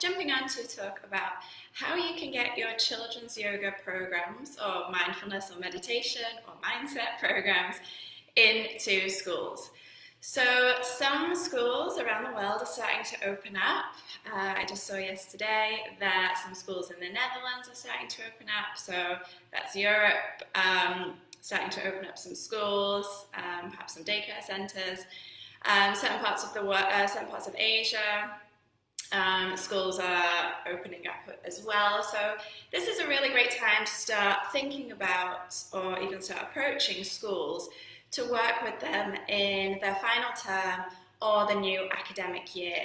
jumping on to talk about how you can get your children's yoga programs or mindfulness or meditation or mindset programs into schools. So some schools around the world are starting to open up. I just saw yesterday that some schools in the Netherlands are starting to open up. So that's Europe, starting to open up some schools, perhaps some daycare centres. Certain parts of Asia, schools are opening up as well. So this is a really great time to start thinking about, or even start approaching schools to work with them in their final term or the new academic year,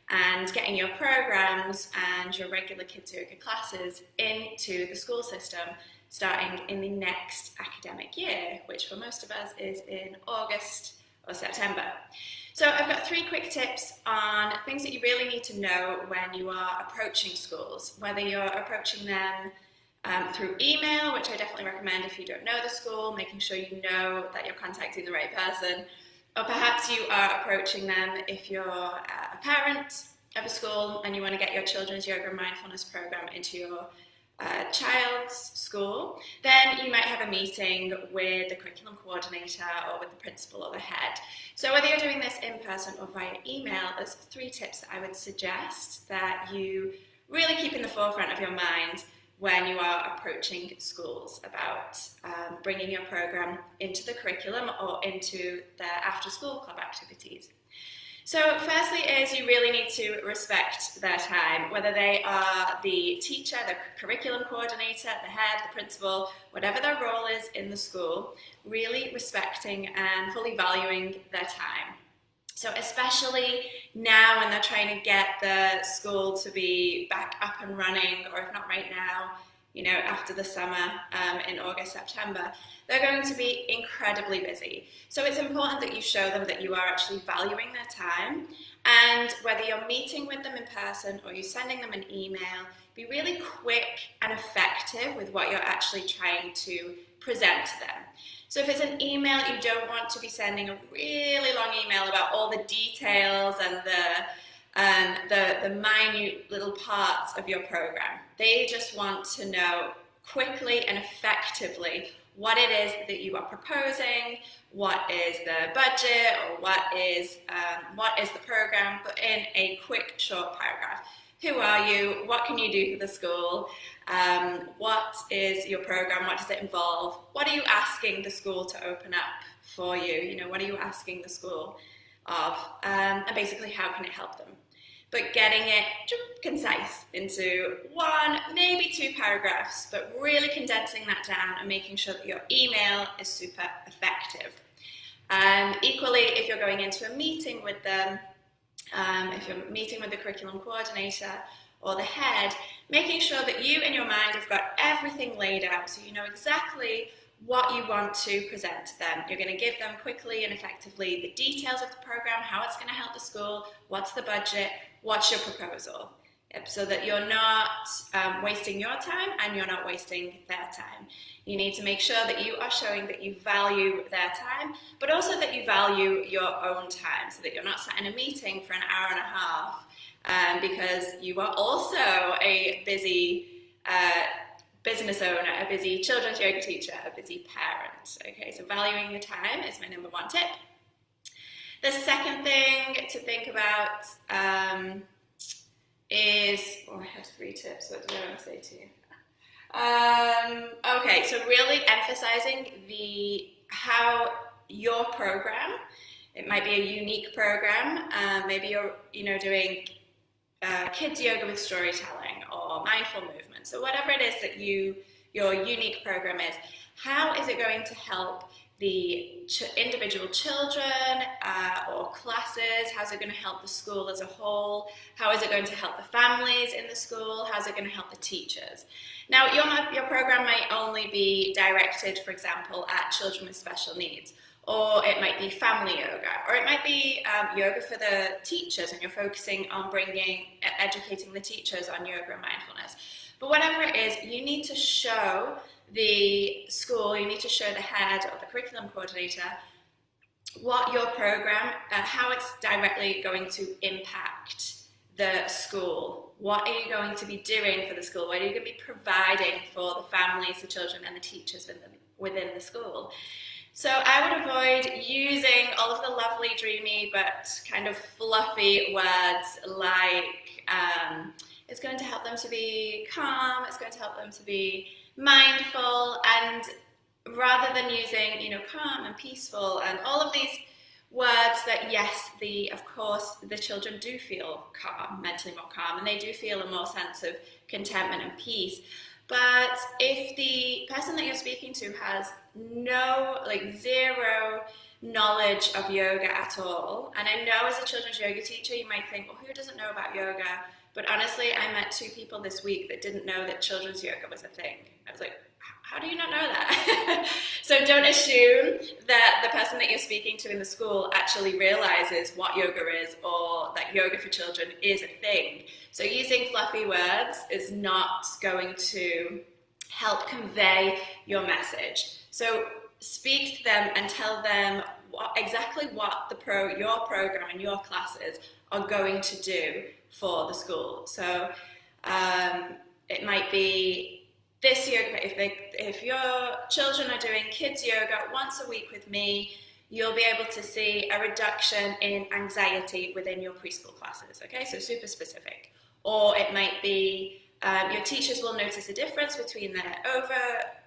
and getting your programs and your regular kids yoga classes into the school system starting in the next academic year, which for most of us is in August or September. So I've got 3 quick tips on things that you really need to know when you are approaching schools, whether you're approaching them through email, which I definitely recommend if you don't know the school, making sure you know that you're contacting the right person, or perhaps you are approaching them if you're a parent of a school and you want to get your children's yoga and mindfulness program into your child's school. Then you might have a meeting with the curriculum coordinator or with the principal or the head. So whether you're doing this in person or via email, there's 3 tips that I would suggest that you really keep in the forefront of your mind when you are approaching schools about bringing your program into the curriculum or into their after-school club activities. So firstly is you really need to respect their time, whether they are the teacher, the curriculum coordinator, the head, the principal, whatever their role is in the school, really respecting and fully valuing their time. So especially now when they're trying to get the school to be back up and running, or if not right now, after the summer in August, September, they're going to be incredibly busy. So it's important that you show them that you are actually valuing their time, and whether you're meeting with them in person or you're sending them an email, be really quick and effective with what you're actually trying to present to them. So if it's an email, you don't want to be sending a really long email about all the details and the minute little parts of your program. They just want to know quickly and effectively what it is that you are proposing, what is the budget, or what is the program, but in a quick, short paragraph. Who are you? What can you do for the school? What is your program? What does it involve? What are you asking the school to open up for you? What are you asking the school of? And basically, how can it help them? But getting it concise into 1, maybe 2 paragraphs, but really condensing that down and making sure that your email is super effective. Equally, if you're going into a meeting with them, if you're meeting with the curriculum coordinator or the head, making sure that you in your mind have got everything laid out so you know exactly what you want to present to them. You're going to give them quickly and effectively the details of the program, how it's going to help the school, what's the budget, what's your proposal. So that you're not wasting your time and you're not wasting their time. You need to make sure that you are showing that you value their time, but also that you value your own time, so that you're not sat in a meeting for an hour and a half because you are also a busy business owner, a busy children's yoga teacher, a busy parent. Okay, so valuing your time is my number 1 tip. The second thing to think about is, I have 3 tips, what do I want to say to you? Okay, so really emphasizing how your program, it might be a unique program, maybe you're doing kids yoga with storytelling or mindful movement. So whatever it is that your unique program is, how is it going to help the individual children or classes? How's it going to help the school as a whole? How is it going to help the families in the school? How's it going to help the teachers? Now, your program might only be directed, for example, at children with special needs, or it might be family yoga, or it might be yoga for the teachers, and you're focusing on educating the teachers on yoga and mindfulness. But whatever it is, you need to show the school, you need to show the head or the curriculum coordinator what your program, how it's directly going to impact the school? What are you going to be doing for the school? What are you going to be providing for the families, the children, and the teachers within the school? So I would avoid using all of the lovely, dreamy, but kind of fluffy words like it's going to help them to be calm, it's going to help them to be mindful, and rather than using, calm and peaceful and all of these words that, yes, of course, the children do feel calm, mentally more calm, and they do feel a more sense of contentment and peace. But if the person that you're speaking to has zero knowledge of yoga at all, and I know as a children's yoga teacher, you might think, well, who doesn't know about yoga? But honestly, I met 2 people this week that didn't know that children's yoga was a thing. I was like, how do you not know that? So don't assume that the person that you're speaking to in the school actually realizes what yoga is or that yoga for children is a thing. So using fluffy words is not going to help convey your message. So speak to them and tell them exactly what your program and your classes are going to do for the school. So it might be this yoga, if your children are doing kids yoga once a week with me, you'll be able to see a reduction in anxiety within your preschool classes, okay? So super specific. Or it might be your teachers will notice a difference between their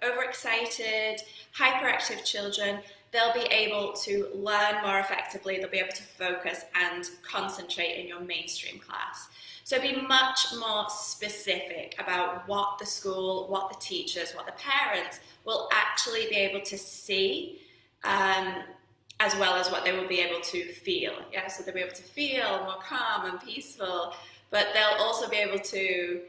overexcited, hyperactive children. They'll be able to learn more effectively, they'll be able to focus and concentrate in your mainstream class. So be much more specific about what the school, what the teachers, what the parents will actually be able to see, as well as what they will be able to feel. Yeah, so they'll be able to feel more calm and peaceful, but they'll also be able to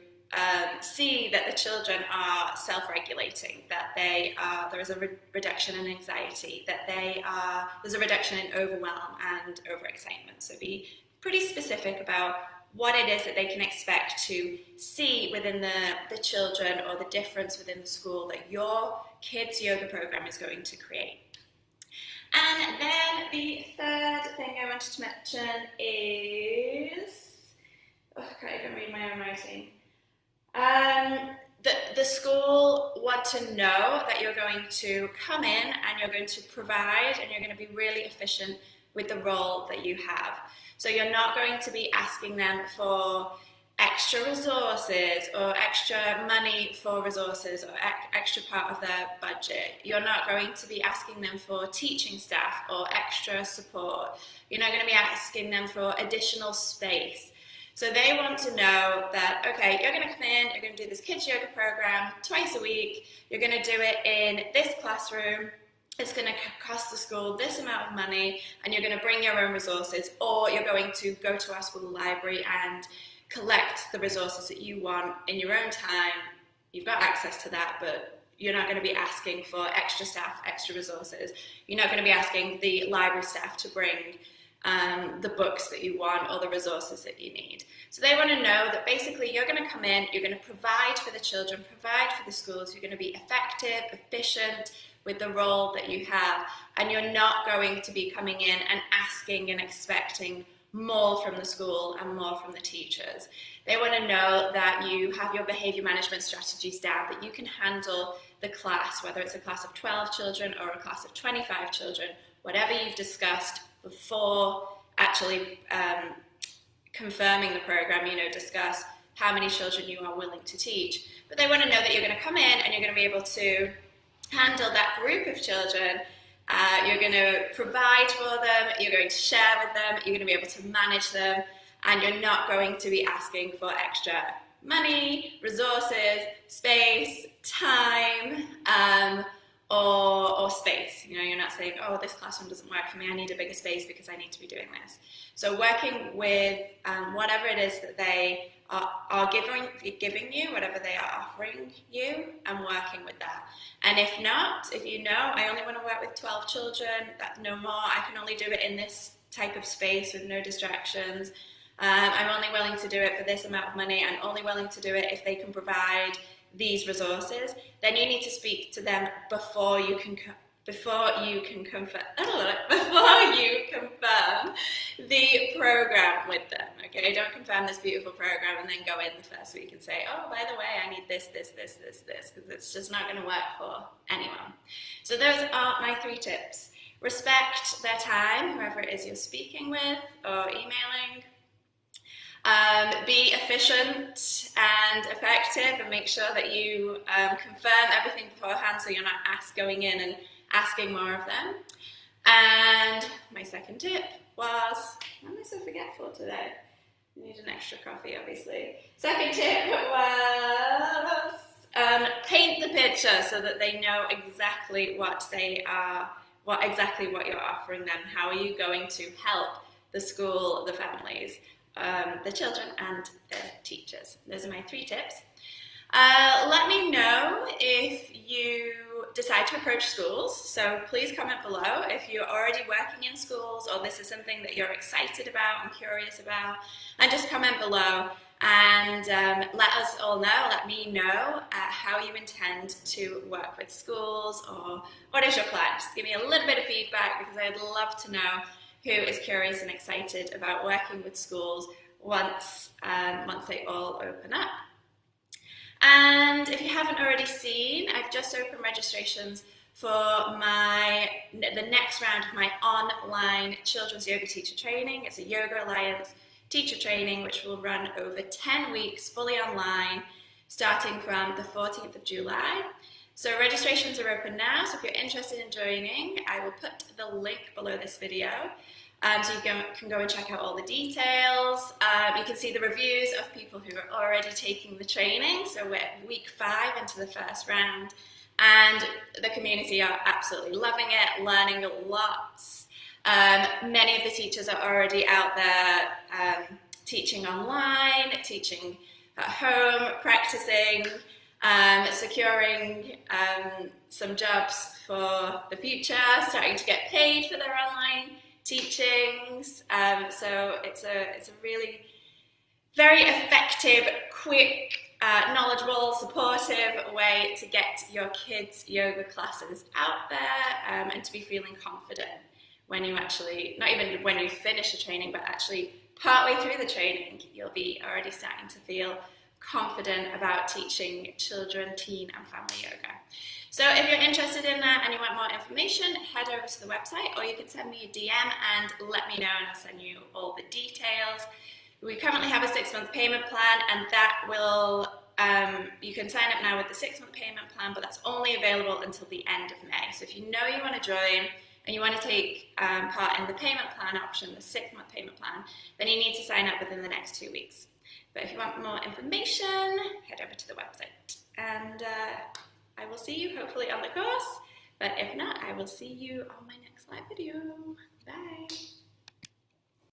see that the children are self-regulating, that there is a reduction in anxiety, that there's a reduction in overwhelm and overexcitement. So be pretty specific about what it is that they can expect to see within the children, or the difference within the school that your kids' yoga program is going to create. And then the third thing I wanted to mention is, I can't even read my own writing. The school want to know that you're going to come in and you're going to provide and you're going to be really efficient with the role that you have. So you're not going to be asking them for extra resources or extra money for resources or extra part of their budget. You're not going to be asking them for teaching staff or extra support. You're not going to be asking them for additional space. So they want to know that, okay, you're going to come in, you're going to do this kids yoga program twice a week, you're going to do it in this classroom, it's going to cost the school this amount of money, and you're going to bring your own resources, or you're going to go to our school library and collect the resources that you want in your own time. You've got access to that, but you're not going to be asking for extra staff, extra resources. You're not going to be asking the library staff to bring the books that you want or the resources that you need. So they want to know that basically you're going to come in, you're going to provide for the children, provide for the schools, you're going to be effective, efficient with the role that you have, and you're not going to be coming in and asking and expecting more from the school and more from the teachers. They want to know that you have your behavior management strategies down, that you can handle the class, whether it's a class of 12 children or a class of 25 children, whatever you've discussed before actually confirming the program, discuss how many children you are willing to teach. But they want to know that you're going to come in and you're going to be able to handle that group of children. You're going to provide for them, you're going to share with them, you're going to be able to manage them, and you're not going to be asking for extra money, resources, space, time, or space. You're not saying, oh, this classroom doesn't work for me, I need a bigger space because I need to be doing this. So working with whatever it is that they are giving you, whatever they are offering you, and working with that. And if not, if you know, I only want to work with 12 children, that's no more, I can only do it in this type of space with no distractions, I'm only willing to do it for this amount of money, I'm only willing to do it if they can provide these resources, then you need to speak to them before before you can confirm the program with them. Okay, don't confirm this beautiful program and then go in the first week and say, oh, by the way, I need this, because it's just not going to work for anyone. So those are my 3 tips. Respect their time, whoever it is you're speaking with or emailing. Be efficient and effective, and make sure that you confirm everything beforehand so you're not going in and asking more of them. And my second tip was, why am I so forgetful today? I need an extra coffee, obviously. Second tip was paint the picture so that they know exactly what they are, what you're offering them. How are you going to help the school, the families, the children and the teachers? Those are my 3 tips. Let me know if you decide to approach schools, so please comment below if you're already working in schools or this is something that you're excited about and curious about, and just comment below and let us all know, let me know how you intend to work with schools, or what is your plan. Just give me a little bit of feedback, because I'd love to know who is curious and excited about working with schools once they all open up. And if you haven't already seen, I've just opened registrations for the next round of my online children's yoga teacher training. It's a Yoga Alliance teacher training which will run over 10 weeks fully online, starting from the 14th of July. So registrations are open now, so if you're interested in joining, I will put the link below this video. So you can go and check out all the details. You can see the reviews of people who are already taking the training. So we're week 5 into the first round, and the community are absolutely loving it, learning lots. Many of the teachers are already out there teaching online, teaching at home, practicing, securing some jobs for the future, starting to get paid for their online teachings. So it's a really very effective, quick, knowledgeable, supportive way to get your kids' yoga classes out there, and to be feeling confident when you actually, not even when you finish the training, but actually partway through the training, you'll be already starting to feel confident about teaching children, teen and family yoga. So if you're interested in that and you want more information, head over to the website, or you can send me a DM and let me know, and I'll send you all the details. We currently have a 6-month payment plan, and that will, you can sign up now with the 6-month payment plan, but that's only available until the end of May. So if you know you want to join and you want to take part in the payment plan option, the 6-month payment plan, then you need to sign up within the next 2 weeks. But if you want more information, head over to the website. And I will see you hopefully on the course, but if not, I will see you on my next live video.